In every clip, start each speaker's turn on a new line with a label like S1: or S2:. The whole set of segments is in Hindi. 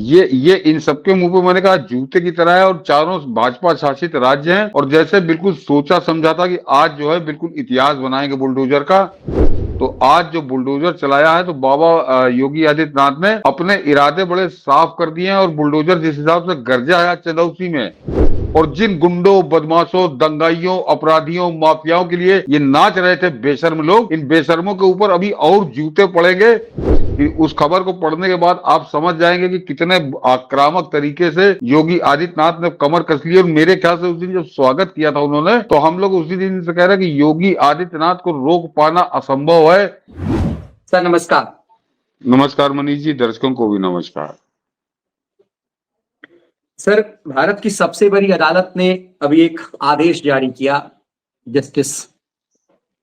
S1: ये इन सबके मुंह पे मैंने कहा जूते की तरह है, और चारों भाजपा शासित राज्य हैं, और जैसे बिल्कुल सोचा समझा था कि आज जो है बिल्कुल इतिहास बनाएंगे बुलडोजर का। तो आज जो बुलडोजर चलाया है, तो बाबा योगी आदित्यनाथ ने अपने इरादे बड़े साफ कर दिए हैं। और बुलडोजर जिस हिसाब से गरजा है चंदौसी में, और जिन गुंडों, बदमाशों, दंगाइयों, अपराधियों, माफियाओं के लिए ये नाच रहे थे बेशर्म लोग, इन बेशर्मों के ऊपर अभी और जूते पड़ेंगे। कि उस खबर को पढ़ने के बाद आप समझ जाएंगे कि कितने आक्रामक तरीके से योगी आदित्यनाथ ने कमर कस ली। और मेरे ख्याल से उस दिन जब स्वागत किया था उन्होंने, तो हम लोग उसी दिन से कह रहे हैं कि योगी आदित्यनाथ को रोक पाना असंभव है।
S2: सर नमस्कार।
S1: नमस्कार मनीष जी, दर्शकों को भी नमस्कार।
S2: सर, भारत की सबसे बड़ी अदालत ने अभी एक आदेश जारी किया, जस्टिस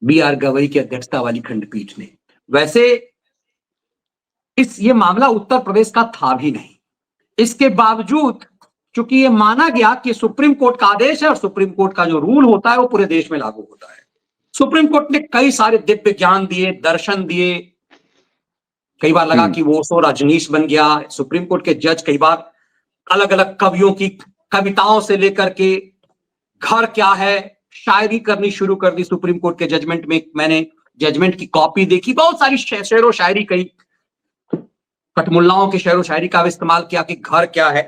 S2: बी.आर. गवई की अध्यक्षता वाली खंडपीठ ने। वैसे ये मामला उत्तर प्रदेश का था भी नहीं, इसके बावजूद चूंकि ये माना गया कि सुप्रीम कोर्ट का आदेश है और सुप्रीम कोर्ट का जो रूल होता है वो पूरे देश में लागू होता है। सुप्रीम कोर्ट ने कई सारे दिव्य ज्ञान दिए, दर्शन दिए। कई बार लगा कि वो सो रजनीश बन गया। सुप्रीम कोर्ट के जज कई बार अलग अलग कवियों की कविताओं से लेकर के घर क्या है शायरी करनी शुरू कर दी। सुप्रीम कोर्ट के जजमेंट में मैंने जजमेंट की कॉपी देखी, बहुत सारी शेरो शायरी, कई कटमुल्लाओं के शेरो शायरी का इस्तेमाल किया कि घर क्या है।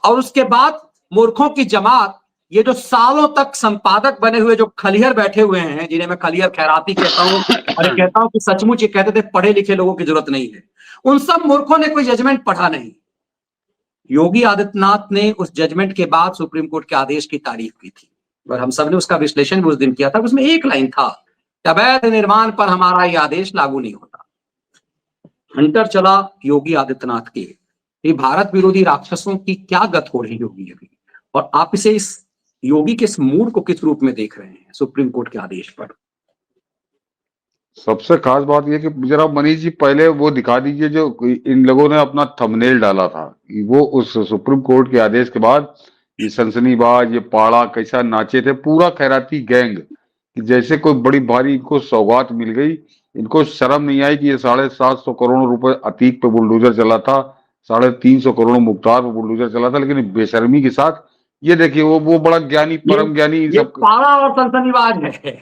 S2: और उसके बाद मूर्खों की जमात, ये जो सालों तक संपादक बने हुए जो खलिहर बैठे हुए हैं, जिन्हें मैं खलिहर खैराती कहता हूं, और कहता हूं कि सचमुच ये कहते थे पढ़े लिखे लोगों की जरूरत नहीं है, उन सब मूर्खों ने कोई जजमेंट पढ़ा नहीं। योगी आदित्यनाथ ने उस जजमेंट के बाद सुप्रीम कोर्ट के आदेश की तारीफ की थी, और हम सब ने उसका विश्लेषण भी उस दिन किया था। उसमें एक लाइन था, अवैध निर्माण पर हमारा यह आदेश लागू नहीं होता। हंटर चला योगी आदित्यनाथ के, ये भारत विरोधी राक्षसों की क्या गत हो रही होगी अभी, और आप इसे इस योगी के इस मूड को किस रूप में देख रहे हैं सुप्रीम कोर्ट के आदेश पर?
S1: सबसे खास बात यह कि जरा मनीष जी पहले वो दिखा दीजिए जो इन लोगों ने अपना थंबनेल डाला था। वो उस सुप्रीम कोर्ट के आदेश के बाद ये सनसनीबाज, ये पाड़ा कैसा नाचे थे पूरा खैराती गैंग, कि जैसे कोई बड़ी भारी इनको सौगात मिल गई। इनको शर्म नहीं आई कि ये 750 करोड़ रुपए अतीक पे बुलडोजर चला था, 350 करोड़ मुख्तार पे बुलडोजर चला था, लेकिन बेशर्मी के साथ ये देखिए वो बड़ा ज्ञानी, परम ज्ञानी इन सब
S2: पाड़ा और सनसनीबाज है।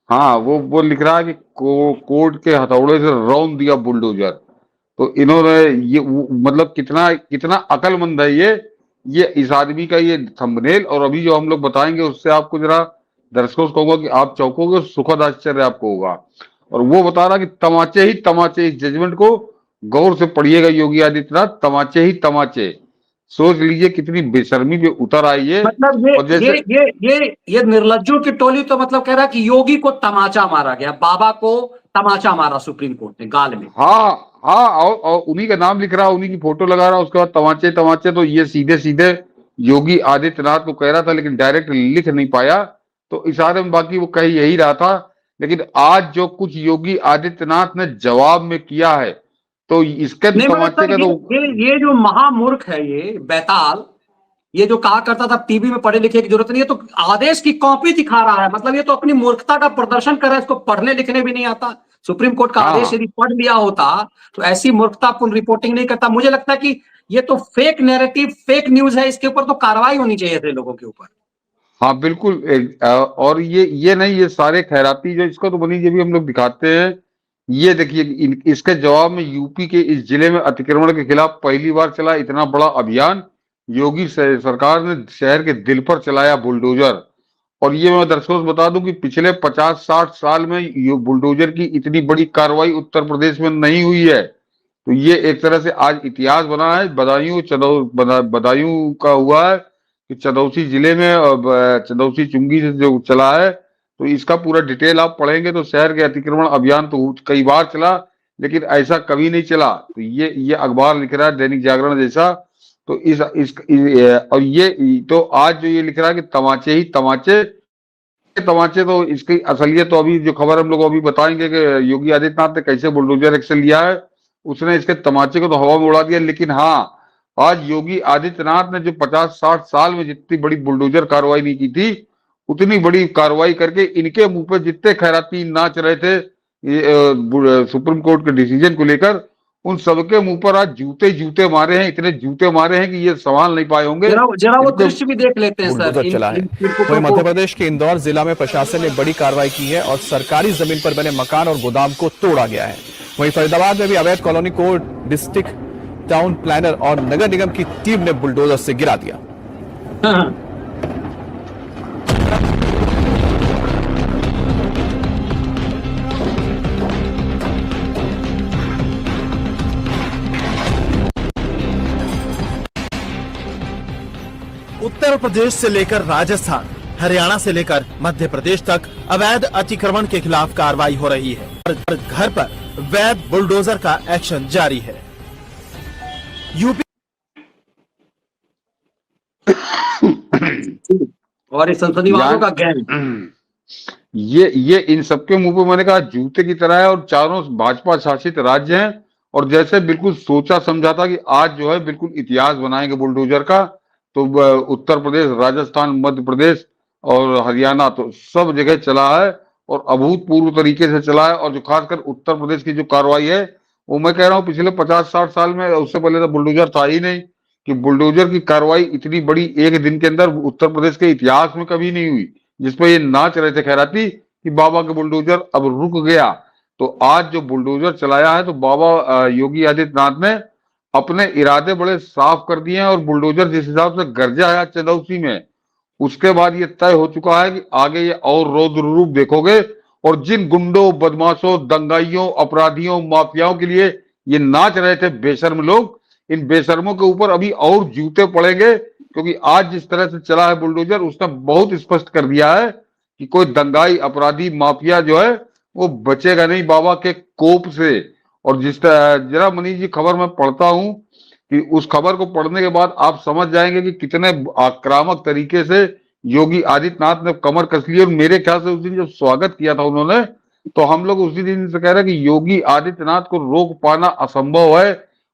S1: हाँ, वो लिख रहा है कि कोर्ट के हथौड़े से रौंद दिया बुलडोजर। तो इन्होंने ये मतलब कितना कितना अकलमंद है ये इस आदमी का ये थंबनेल। और अभी जो हम लोग बताएंगे उससे आपको जरा दर्शकों से कहूंगा कि आप चौंकोगे, सुखद आश्चर्य आपको होगा। और वो बता रहा कि तमाचे ही तमाचे, इस जजमेंट को गौर से पढ़िएगा योगी आदित्यनाथ, तमाचे ही तमाचे। सोच लीजिए कितनी बेशर्मी पे उतर आई है।
S2: मतलब
S1: और जैसे
S2: ये निर्लज्जों की टोली तो मतलब कह रहा है कि योगी को तमाचा मारा गया, बाबा को तमाचा मारा सुप्रीम कोर्ट ने गाल में।
S1: हाँ, और उन्हीं का नाम लिख रहा, उन्हीं की फोटो लगा रहा, उसके बाद तमाचे तमाचे। तो ये सीधे सीधे योगी आदित्यनाथ को कह रहा था, लेकिन डायरेक्ट लिख नहीं पाया, तो इशारे में बाकी वो कह यही रहा था। लेकिन आज जो कुछ योगी आदित्यनाथ ने जवाब में किया है, तो इसके तमाचे का तो
S2: ये जो महामूर्ख है, ये बैताल, ये जो कहा करता था टीवी में पढ़े लिखे की जरूरत नहीं है, तो आदेश की कॉपी दिखा रहा है। मतलब ये तो अपनी मूर्खता का प्रदर्शन कर रहा है, इसको पढ़ने लिखने भी नहीं आता। सुप्रीम कोर्ट का आदेश यदि पढ़ लिया होता तो ऐसी मूर्खतापूर्ण रिपोर्टिंग नहीं करता। मुझे लगता है कि ये तो फेक नैरेटिव, फेक न्यूज है, इसके ऊपर तो कार्रवाई होनी चाहिए थे लोगों के ऊपर।
S1: हाँ बिल्कुल। और ये नहीं, ये सारे खैराती जो इसको तो बनी ये भी हम लोग दिखाते हैं। ये देखिए इसके जवाब में यूपी के इस जिले में अतिक्रमण के खिलाफ पहली बार चला इतना बड़ा अभियान। योगी सरकार ने शहर के दिल पर चलाया बुलडोजर। और ये मैं दर्शकों से बता दूं कि पिछले 50-60 साल में ये बुलडोजर की इतनी बड़ी कार्रवाई उत्तर प्रदेश में नहीं हुई है। तो ये एक तरह से आज इतिहास बना है। बदायूं का हुआ है कि चंदौसी जिले में चंदौसी चुंगी से जो चला है। तो इसका पूरा डिटेल आप पढ़ेंगे तो शहर के अतिक्रमण अभियान तो कई बार चला, लेकिन ऐसा कभी नहीं चला। तो ये अखबार लिख रहा है दैनिक जागरण जैसा। तो और ये तो आज जो ये लिख रहा है कि तमाचे ही तमाचे तमाचे, तो इसकी असलियत तो अभी जो खबर हम लोग अभी बताएंगे कि योगी आदित्यनाथ ने कैसे बुलडोजर एक्शन लिया है। उसने इसके तमाचे को तो हवा में उड़ा दिया। लेकिन हाँ, आज योगी आदित्यनाथ ने जो 50-60 साल में जितनी बड़ी बुलडोजर कार्रवाई नहीं की थी, उतनी बड़ी कार्रवाई करके इनके मुंह पे जितने खैराती नाच रहे थे सुप्रीम कोर्ट के डिसीजन को लेकर, उन सबके मुंह पर आज जूते जूते मारे हैं, इतने जूते मारे हैं कि ये संभाल नहीं पाए होंगे।
S2: जरा जरा वो
S1: इनको
S2: दृश्य भी देख लेते हैं सर,
S3: बुलडोजर
S2: इन
S3: चला है।
S2: इन
S3: वहीं
S2: चिरकुटों
S3: मध्य
S2: को।
S3: प्रदेश के इंदौर जिला में प्रशासन ने बड़ी कार्रवाई की है और सरकारी जमीन पर बने मकान और गोदाम को तोड़ा गया है। वहीं फरीदाबाद में भी अवैध कॉलोनी को डिस्ट्रिक्ट टाउन प्लानर और नगर निगम की टीम ने बुलडोजर से गिरा दिया।
S2: हाँ,
S4: उत्तर प्रदेश से लेकर राजस्थान, हरियाणा से लेकर मध्य प्रदेश तक अवैध अतिक्रमण के खिलाफ कार्रवाई हो रही है और घर पर वैध बुलडोजर का एक्शन जारी है। यूपी
S2: और ये संसदीय वालों का गैंग।
S1: ये इन सबके मुंह पे मैंने कहा जूते की तरह है, और चारों भाजपा शासित राज्य हैं, और जैसे बिल्कुल सोचा समझा था कि आज जो है बिल्कुल इतिहास बनाएंगे बुलडोजर का, तो उत्तर प्रदेश, राजस्थान, मध्य प्रदेश और हरियाणा तो सब जगह चला है, और अभूतपूर्व तरीके से चला है। और जो खासकर उत्तर प्रदेश की जो कार्रवाई है, वो मैं कह रहा हूँ पिछले 50-60 साल में, उससे पहले तो बुलडोजर था ही नहीं, कि बुलडोजर की कार्रवाई इतनी बड़ी एक दिन के अंदर उत्तर प्रदेश के इतिहास में कभी नहीं हुई, जिसपे ये नाच रहे थे खैराती कि बाबा का बुलडोजर अब रुक गया। तो आज जो बुलडोजर चलाया है, तो बाबा योगी आदित्यनाथ ने अपने इरादे बड़े साफ कर दिए हैं, और बुलडोजर जिस हिसाब से गरजा है चंदौसी में, उसके बाद ये तय हो चुका है कि आगे ये और रौद्र रूप देखोगे। और जिन गुंडों, बदमाशों, दंगाइयों, अपराधियों, माफियाओं के लिए ये नाच रहे थे बेशर्म लोग, इन बेशर्मों के ऊपर अभी और जूते पड़ेंगे, क्योंकि आज जिस तरह से चला है बुलडोजर, उसने बहुत स्पष्ट कर दिया है कि कोई दंगाई, अपराधी, माफिया जो है वो बचेगा नहीं बाबा के कोप से। और जिस जरा मनीष जी खबर मैं पढ़ता हूं, कि उस खबर को पढ़ने के बाद आप समझ जाएंगे कि कितने आक्रामक तरीके से योगी आदित्यनाथ ने कमर कस ली। और मेरे ख्याल से उस दिन जब स्वागत किया था उन्होंने, तो हम लोग उसी दिन से कह रहे हैं कि योगी आदित्यनाथ को रोक पाना असंभव है।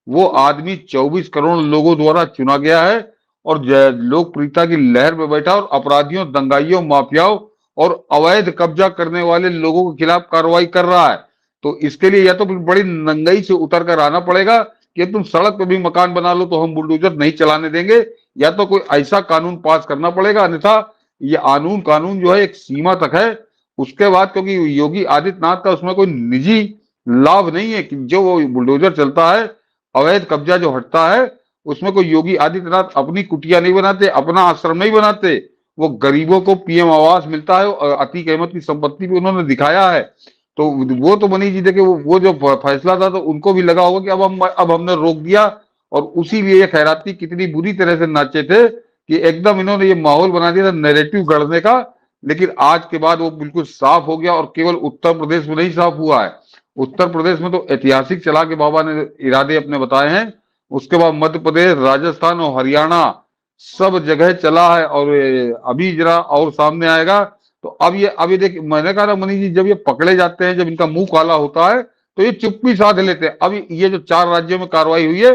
S1: वो आदमी 24 करोड़ लोगों द्वारा चुना गया है, और लोकप्रियता की लहर में बैठा, और अपराधियों, दंगाइयों, माफियाओं और अवैध कब्जा करने वाले लोगों के खिलाफ कार्रवाई कर रहा है। तो इसके लिए या तो बड़ी नंगाई से उतर कर आना पड़ेगा कि तुम सड़क पे भी मकान बना लो तो हम बुलडोजर नहीं चलाने देंगे, या तो कोई ऐसा कानून पास करना पड़ेगा, अन्यथा ये कानून जो है एक सीमा तक है। उसके बाद, क्योंकि योगी आदित्यनाथ का उसमें कोई निजी लाभ नहीं है, कि जो वो बुलडोजर चलता है, अवैध कब्जा जो हटता है, उसमें कोई योगी आदित्यनाथ अपनी कुटिया नहीं बनाते, अपना आश्रम नहीं बनाते, वो गरीबों को पीएम आवास मिलता है, और अतीक अहमद की संपत्ति भी उन्होंने दिखाया है। तो वो तो मनीष जी देखे, वो जो फैसला था, तो उनको भी लगा होगा कि अब हमने रोक दिया, और उसी लिए ये खैराती कितनी बुरी तरह से नाचे थे कि एकदम इन्होंने ये माहौल बना दिया था नैरेटिव गढ़ने का। लेकिन आज के बाद वो बिल्कुल साफ हो गया, और केवल उत्तर प्रदेश में नहीं साफ हुआ है, उत्तर प्रदेश में तो ऐतिहासिक चला के बाबा ने इरादे अपने बताए हैं। उसके बाद मध्य प्रदेश, राजस्थान और हरियाणा सब जगह चला है, और अभी जरा और सामने आएगा। तो अब ये अभी देख, मैंने कहा ना मनीष जी, जब ये पकड़े जाते हैं, जब इनका मुंह काला होता है, तो ये चुप्पी साध लेते हैं। अब ये जो 4 राज्यों में कार्रवाई हुई है,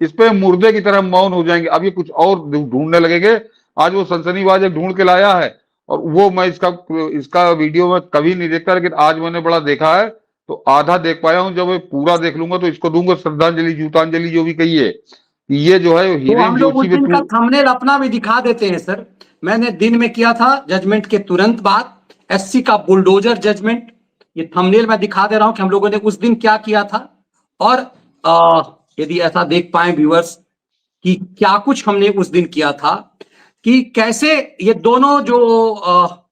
S1: इस पे मुर्दे की तरह मौन हो जाएंगे। अब ये कुछ और ढूंढने लगेंगे। आज वो सनसनीबाज एक ढूंढ के लाया है, और वो मैं इसका वीडियो में कभी नहीं देखता, लेकिन आज मैंने बड़ा देखा है, तो आधा देख पाया हूं। जब मैं पूरा देख लूंगा तो इसको दूंगा श्रद्धांजलि, जूतांजलि जो भी कही है। ये जो है
S2: तो
S1: हीरेन
S2: हम लोग उस
S1: जोशी
S2: दिन का
S1: पे
S2: थंबनेल अपना भी दिखा देते हैं सर। मैंने दिन में किया था जजमेंट के तुरंत बाद, एससी का बुलडोजर जजमेंट। ये थंबनेल मैं दिखा दे रहा हूं कि हम लोगों ने उस दिन क्या किया था। और यदि ऐसा देख पाए व्यूअर्स कि क्या कुछ हमने उस दिन किया था, कि कैसे ये दोनों जो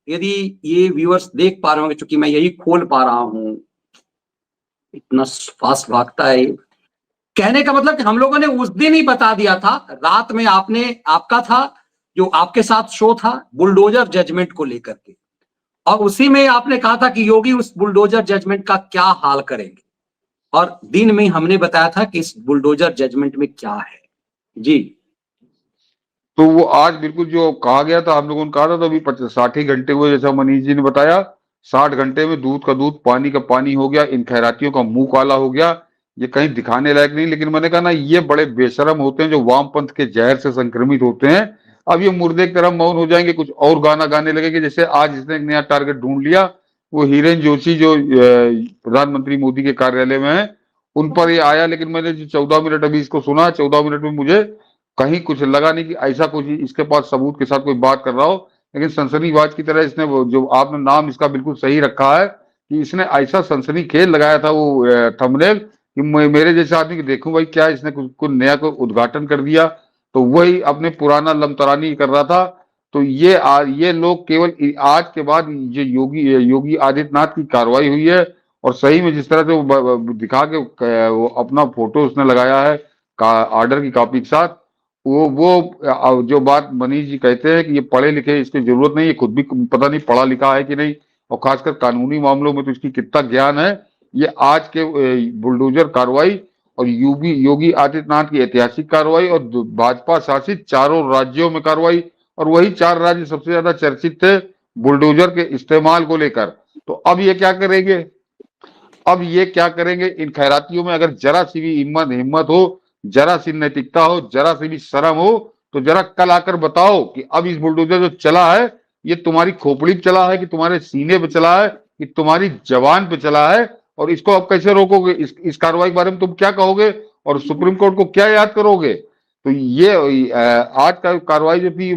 S2: यदि ये व्यूअर्स देख पा रहे होंगे, चूंकि मैं यही खोल पा रहा हूं, इतना फास्ट भागता है। कहने का मतलब कि हम लोगों ने उस दिन ही बता दिया था, रात में आपका था जो आपके साथ शो था बुलडोजर जजमेंट को लेकर के, और उसी में आपने कहा था कि योगी उस बुलडोजर जजमेंट का क्या हाल करेंगे, और दिन में हमने बताया था कि इस बुलडोजर जजमेंट में क्या है जी।
S1: तो वो आज बिल्कुल जो कहा गया था, हम लोगों ने कहा था, तो अभी 60 घंटे हुए, जैसा मनीष जी ने बताया। 60 घंटे में दूध का दूध, पानी का पानी हो गया, इन खैरातियों का मुंह काला हो गया। ये कहीं दिखाने लायक नहीं। लेकिन मैंने कहा ना, ये बड़े बेशरम होते हैं जो वामपंथ के जहर से संक्रमित होते हैं। अब ये मुर्दे की तरह मौन हो जाएंगे, कुछ और गाना गाने लगेंगे। जैसे आज इसने एक नया टारगेट ढूंढ लिया, वो हीरेन जोशी जो प्रधानमंत्री मोदी के कार्यालय में है, उन पर ये आया। लेकिन मैंने जो 14 मिनट अभी इसको सुना, 14 मिनट में मुझे कहीं कुछ लगा नहीं कि ऐसा कुछ इसके पास सबूत के साथ कोई बात कर रहा हो। लेकिन सनसनीबाज की तरह इसने वो जो आपने नाम इसका बिल्कुल सही रखा है कि इसने ऐसा सनसनी खेल लगाया था वो थंबनेल कि मेरे जैसे आदमी को देखूं भाई क्या इसने कुछ नया को उद्घाटन कर दिया। तो वही अपने पुराना लमतरानी कर रहा था। तो ये लोग केवल आज के बाद जो योगी आदित्यनाथ की कार्रवाई हुई है और सही में जिस तरह से वो दिखा के वो अपना फोटो उसने लगाया है ऑर्डर की कॉपी के साथ, वो जो बात मनीष जी कहते हैं कि ये पढ़े लिखे इसकी जरूरत नहीं, ये खुद भी पता नहीं पढ़ा लिखा है कि नहीं, और खासकर कानूनी मामलों में तो इसकी कितना ज्ञान है। ये आज के बुलडोजर कार्रवाई और योगी आदित्यनाथ की ऐतिहासिक कार्रवाई और भाजपा शासित चारों राज्यों में कार्रवाई, और वही 4 राज्य सबसे ज्यादा चर्चित थे बुलडोजर के इस्तेमाल को लेकर। तो अब ये क्या करेंगे, अब ये क्या करेंगे इन खैरातियों में? अगर जरा सी भी हिम्मत हो, जरा सी नैतिकता हो, जरा सी भी शर्म हो, तो जरा कल आकर बताओ कि अब इस बुलडोजर जो चला है ये तुम्हारी खोपड़ी पे चला है कि तुम्हारे सीने पे चला है कि तुम्हारी जवान पे चला है, और इसको अब कैसे रोकोगे? इस कार्रवाई के बारे में तुम क्या कहोगे और सुप्रीम कोर्ट को क्या याद करोगे? तो ये आज का कार्रवाई जो थी,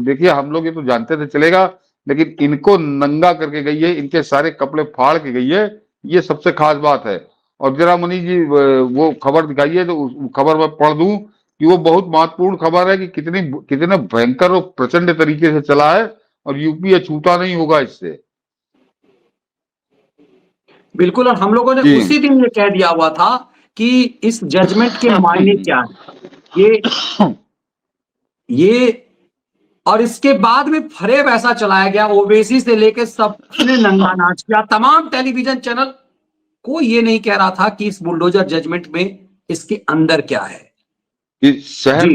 S1: देखिए हम लोग ये तो जानते थे चलेगा, लेकिन इनको नंगा करके गई है, इनके सारे कपड़े फाड़ के गई है, ये सबसे खास बात है। और जरा मनीष जी वो खबर दिखाइए तो उस खबर मैं पढ़ दूं कि वो बहुत महत्वपूर्ण खबर है कि कितने भयंकर और प्रचंड तरीके से चला है और यूपी छूटा नहीं होगा इससे।
S2: बिल्कुल, और हम लोगों ने उसी दिन ये कह दिया हुआ था कि इस जजमेंट के मायने क्या है, ये और इसके बाद में फरेब ऐसा चलाया गया, ओवैसी से लेकर सबने नंगा नाच किया। तमाम टेलीविजन चैनल कोई ये नहीं कह रहा था कि इस बुलडोजर जजमेंट में इसके अंदर क्या है।
S1: शहर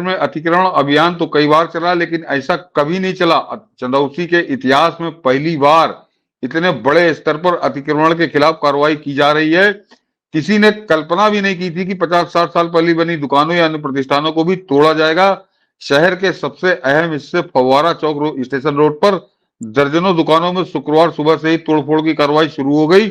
S1: में अतिक्रमण अभियान तो कई बार चला, लेकिन ऐसा कभी नहीं चला। चंदौसी के इतिहास में पहली बार इतने बड़े स्तर पर अतिक्रमण के खिलाफ कार्रवाई की जा रही है। किसी ने कल्पना भी नहीं की थी कि 50-60 साल पहले बनी दुकानों या अन्य प्रतिष्ठानों को भी तोड़ा जाएगा। शहर के सबसे अहम हिस्से फव्वारा चौक स्टेशन रोड पर दर्जनों दुकानों में शुक्रवार सुबह से ही तोड़फोड़ की कार्रवाई शुरू हो गई।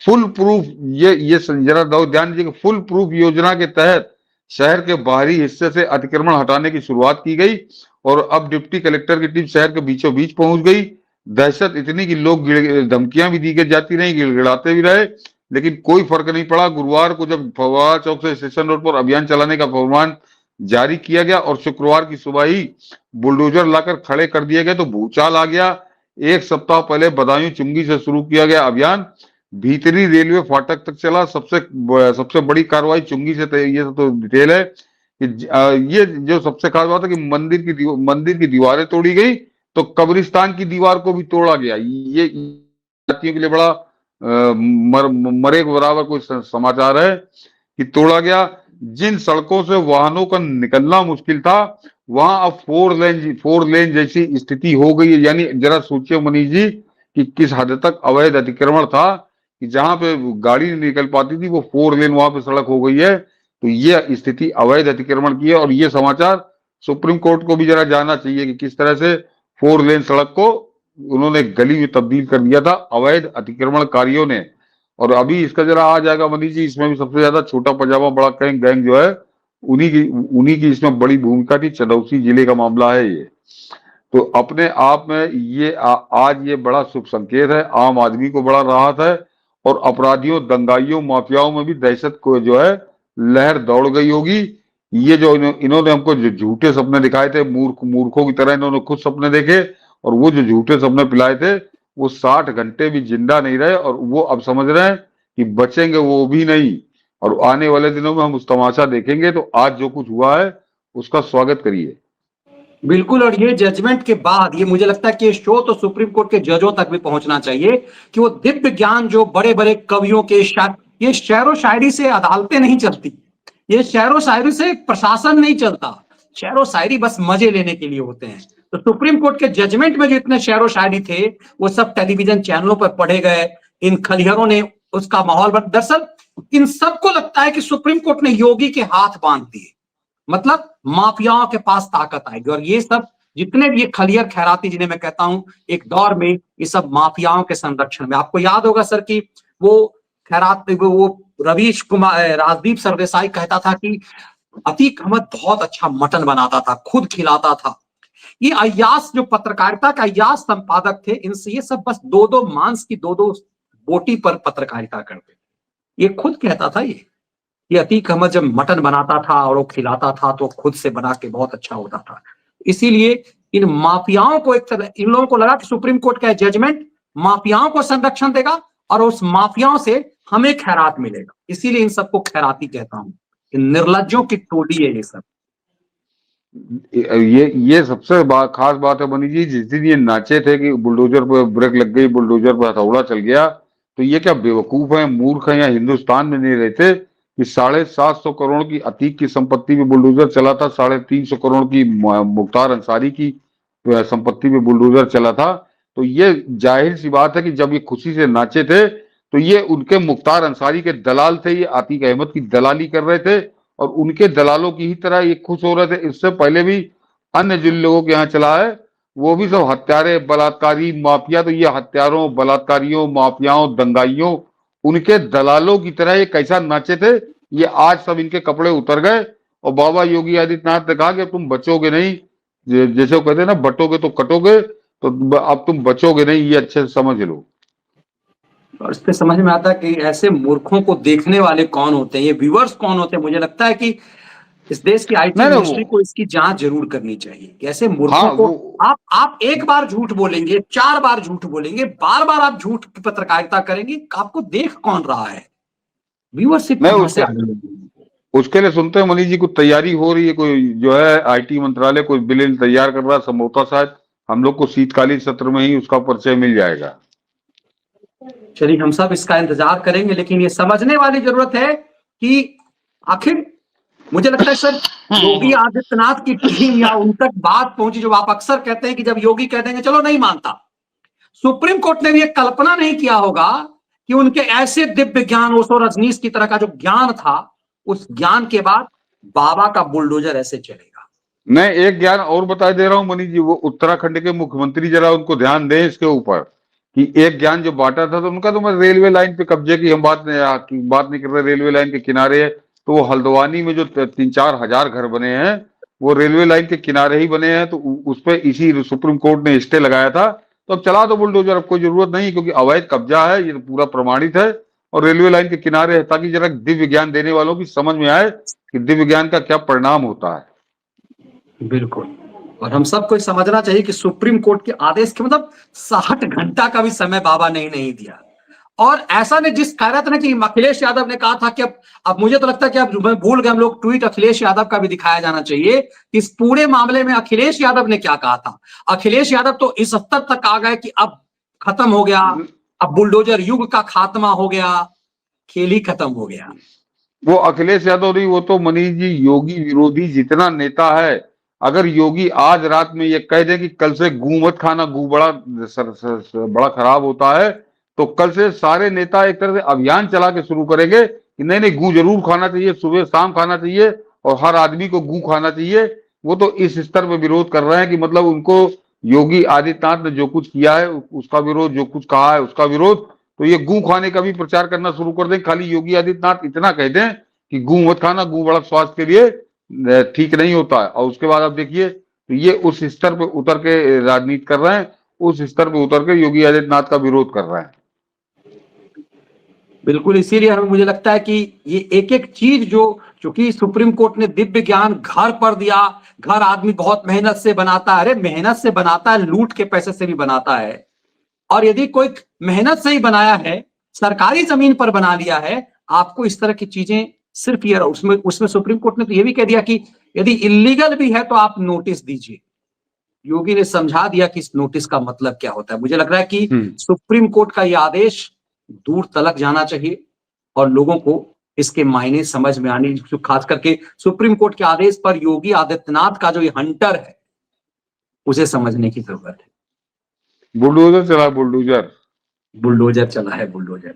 S1: फुल प्रूफ ये जरा ध्यान दीजिए, फुल प्रूफ योजना के तहत शहर के बाहरी हिस्से से अतिक्रमण हटाने की शुरुआत की गई और अब डिप्टी कलेक्टर की टीम शहर के बीचों बीच पहुंच गई। दहशत इतनी कि लोग धमकियां भी दी जाती रही, गिड़गिड़ाते भी रहे, लेकिन कोई फर्क नहीं पड़ा। गुरुवार को जब फव्वारा चौक से स्टेशन रोड पर अभियान चलाने का फरमान जारी किया गया और शुक्रवार की सुबह ही बुलडोजर लाकर खड़े कर दिए गए तो भूचाल आ गया। एक सप्ताह पहले बदायूं चुंगी से शुरू किया गया अभियान भीतरी रेलवे फाटक तक चला। सबसे बड़ी कार्रवाई चुंगी से, ये तो डिटेल है कि ये जो सबसे खास बात है कि मंदिर की दीवारें तोड़ी गई तो कब्रिस्तान की दीवार को भी तोड़ा गया। ये जातियों के लिए बड़ा मरे के बराबर कोई समाचार है कि तोड़ा गया। जिन सड़कों से वाहनों का निकलना मुश्किल था वहां अब 4 लेन जैसी स्थिति हो गई है। यानी जरा सोचिए मनीष जी कि किस हद तक अवैध अतिक्रमण था कि जहां पे गाड़ी नहीं निकल पाती थी वो 4 लेन वहां पे सड़क हो गई है। तो ये स्थिति अवैध अतिक्रमण की है और ये समाचार सुप्रीम कोर्ट को भी जरा जानना चाहिए कि किस तरह से 4 लेन सड़क को उन्होंने गली में तब्दील कर दिया था अवैध अतिक्रमणकारियों ने। और अभी इसका जरा आ जाएगा मनीष जी, इसमें भी सबसे ज्यादा छोटा पजामा बड़ा गैंग जो है उन्हीं की इसमें बड़ी भूमिका थी। चंदौसी जिले का मामला है ये। तो अपने आप में ये आज ये बड़ा शुभ संकेत है, आम आदमी को बड़ा राहत है और अपराधियों, दंगाइयों, माफियाओं में भी दहशत को जो है लहर दौड़ गई होगी। ये जो इन्होंने हमको जो झूठे सपने दिखाए थे, मूर्खों की तरह इन्होंने खुद सपने देखे और वो जो झूठे सपने पिलाए थे वो 60 घंटे भी जिंदा नहीं रहे और वो अब समझ रहे हैं कि बचेंगे वो भी नहीं। और आने वाले दिनों में हम उस तमाशा देखेंगे। तो आज जो कुछ हुआ है उसका स्वागत करिए।
S2: बिल्कुल, और ये जजमेंट के बाद ये मुझे लगता है कि शो तो सुप्रीम कोर्ट के जजों तक भी पहुंचना चाहिए कि वो दिव्य ज्ञान जो बड़े बड़े कवियों के ये शेरो शायरी से अदालतें नहीं चलती, ये शेरो शायरी से प्रशासन नहीं चलता। शेरो शायरी बस मजे लेने के लिए होते हैं। तो सुप्रीम कोर्ट के जजमेंट में जो इतने शेरो शायरी थे वो सब टेलीविजन चैनलों पर पढ़े गए। इन खलिहरों ने उसका माहौल बन, दरअसल इन सबको लगता है कि सुप्रीम कोर्ट ने योगी के हाथ बांध दिए, मतलब माफियाओं के पास ताकत आएगी। और ये सब जितने भी ये खलियर खैराती जिन्हें मैं कहता हूं एक दौर में ये सब माफियाओं के संरक्षण में। आपको याद होगा सर कि वो खैरात वो रवीश कुमार, राजदीप सरदेसाई कहता था कि अतीक अहमद बहुत अच्छा मटन बनाता था, खुद खिलाता था। ये अय्यास, जो पत्रकारिता का अय्यास संपादक थे, इनसे ये सब बस दो दो मांस की दो दो बोटी पर पत्रकारिता करते थे। ये खुद कहता था ये अतीक अहमद जब मटन बनाता था और वो खिलाता था तो खुद से बना के बहुत अच्छा होता था। इसीलिए इन माफियाओं को, एक तरह इन लोगों को लगा कि सुप्रीम कोर्ट का जजमेंट माफियाओं को संरक्षण देगा और उस माफियाओं से हमें खैरात मिलेगा, इसीलिए इन सबको खैराती कहता हूं। इन निर्लज्जों की टोली है ये सब।
S1: ये सबसे खास बात है मनी जी, जिस दिन ये नाचे थे कि बुलडोजर पर ब्रेक लग गई, बुलडोजर पर हथौड़ा चल गया, तो ये क्या बेवकूफ है, मूर्ख है, या हिंदुस्तान में नहीं रहते कि 750 करोड़ की अतीक की संपत्ति पे बुलडोजर चला था, 350 करोड़ की मुख्तार अंसारी की संपत्ति पे बुलडोजर चला था। तो ये जाहिर सी बात है कि जब ये खुशी से नाचे थे तो ये उनके मुख्तार अंसारी के दलाल थे, ये आतिक अहमद की दलाली कर रहे थे और उनके दलालों की ही तरह ये खुश हो रहे थे। इससे पहले भी अन्य जिन लोगों के यहाँ चला है वो भी सब हत्यारे, बलात्कारी, माफिया, तो ये हत्यारों, बलात्कारियों, माफियाओं, दंगाइयों, उनके दलालों की तरह ये कैसा नाचे थे, ये आज सब इनके कपड़े उतर गए। और बाबा योगी आदित्यनाथ ने कहा कि तुम बचोगे नहीं, जैसे वो कहते हैं ना, बटोगे तो कटोगे, तो अब तुम बचोगे नहीं, ये अच्छे से समझ लो।
S2: और इससे समझ में आता है कि ऐसे मूर्खों को देखने वाले कौन होते हैं, ये व्यूअर्स कौन होते हैं। मुझे लगता है कि इस देश की आईटी मिनिस्ट्री को इसकी जांच जरूर करनी चाहिए कि ऐसे मूर्खों को आप एक बार झूठ बोलेंगे, 4 बार झूठ बोलेंगे, बार बार आप झूठ की पत्रकारिता करेंगे, आपको देख कौन रहा है? व्यूअरशिप कहां से आ रही है?
S1: उसके लिए सुनते हैं मनीष जी, कुछ तैयारी हो रही है, कोई जो है आईटी मंत्रालय कोई बिल तैयार कर रहा है, समझौता, शायद हम लोग को शीतकालीन सत्र में ही उसका परिचय मिल जाएगा।
S2: चलिए, हम सब इसका इंतजार करेंगे, लेकिन ये समझने वाली जरूरत है कि आखिर, मुझे लगता है सर, योगी आदित्यनाथ की टीम या उन तक बात पहुंची, जो आप अक्सर कहते हैं कि जब योगी कह देंगे चलो नहीं मानता, सुप्रीम कोर्ट ने भी एक कल्पना नहीं किया होगा कि उनके ऐसे दिव्य ज्ञान, ओशो रजनीश की तरह का जो ज्ञान था, उस ज्ञान के बाद बाबा का बुलडोजर ऐसे चलेगा।
S1: मैं एक ज्ञान और बता दे रहा हूं मनीष जी, वो उत्तराखंड के मुख्यमंत्री जरा उनको ध्यान दें इसके ऊपर, कि एक ज्ञान जो बांटा था, तो उनका, तो मैं रेलवे लाइन पे कब्जे की हम बात नहीं कर रहे, रेलवे लाइन के किनारे है, तो वो हल्द्वानी में जो 3-4 हजार घर बने हैं वो रेलवे लाइन के किनारे ही बने हैं, तो उस पर इसी सुप्रीम कोर्ट ने स्टे लगाया था। तो अब चला दो बुलडोजर, अब कोई जरूरत नहीं, क्योंकि अवैध कब्जा है, ये पूरा प्रमाणित है और रेलवे लाइन के किनारे है, ताकि जरा दिव्य ज्ञान देने वालों की समझ में आए कि दिव्य ज्ञान का क्या परिणाम होता है।
S2: बिल्कुल, और हम सबको समझना चाहिए कि सुप्रीम कोर्ट के आदेश के मतलब 60 घंटा का भी समय बाबा ने नहीं दिया। और ऐसा नहीं, जिस खैरत ने कि अखिलेश यादव ने कहा था कि अब मुझे तो लगता है कि अब मैं भूल गए हम लोग, ट्वीट अखिलेश यादव का भी दिखाया जाना चाहिए कि इस पूरे मामले में अखिलेश यादव ने क्या कहा था। अखिलेश यादव तो इस स्तर तक आ गए कि अब खत्म हो गया, अब बुलडोजर युग का खात्मा हो गया, खेल ही खत्म हो गया।
S1: वो अखिलेश यादव नहीं, वो तो मनीष जी योगी विरोधी जितना नेता है, अगर योगी आज रात में ये कह दे कि कल से गू मत खाना, गू बड़ा खराब होता है, तो कल से सारे नेता एक तरह से अभियान चला के शुरू करेंगे कि नहीं नहीं, गू जरूर खाना चाहिए, सुबह शाम खाना चाहिए और हर आदमी को गू खाना चाहिए। वो तो इस स्तर पे विरोध कर रहे हैं कि मतलब उनको योगी आदित्यनाथ ने जो कुछ किया है उसका विरोध, जो कुछ कहा है उसका विरोध, तो ये गू खाने का भी प्रचार करना शुरू कर दें। खाली योगी आदित्यनाथ इतना कह दें कि गू मत खाना, गू बड़ा स्वास्थ्य के लिए ठीक नहीं होता है, और उसके बाद आप देखिए तो ये उस स्तर पे उतर के राजनीति कर रहे हैं, उस स्तर पे उतर के योगी आदित्यनाथ का विरोध कर रहे हैं।
S2: बिल्कुल, इसीलिए हमें, मुझे लगता है कि ये एक एक चीज जो, चूंकि सुप्रीम कोर्ट ने दिव्य ज्ञान घर पर दिया, घर आदमी बहुत मेहनत से बनाता है, अरे मेहनत से बनाता है, लूट के पैसे से भी बनाता है। और यदि कोई मेहनत से ही बनाया है, सरकारी जमीन पर बना लिया है, आपको इस तरह की चीजें सिर्फ ये, उसमें सुप्रीम कोर्ट ने तो ये भी कह दिया कि यदि इलीगल भी है तो आप नोटिस दीजिए। योगी ने समझा दिया कि इस नोटिस का मतलब क्या होता है। मुझे लग रहा है कि सुप्रीम कोर्ट का यह आदेश दूर तलक जाना चाहिए और लोगों को इसके मायने समझ में आने, खास करके सुप्रीम कोर्ट के आदेश पर योगी आदित्यनाथ का जो ये हंटर है उसे समझने की जरूरत है।
S1: बुलडोजर चला, बुलडोजर
S2: बुलडोजर चला है, बुलडोजर।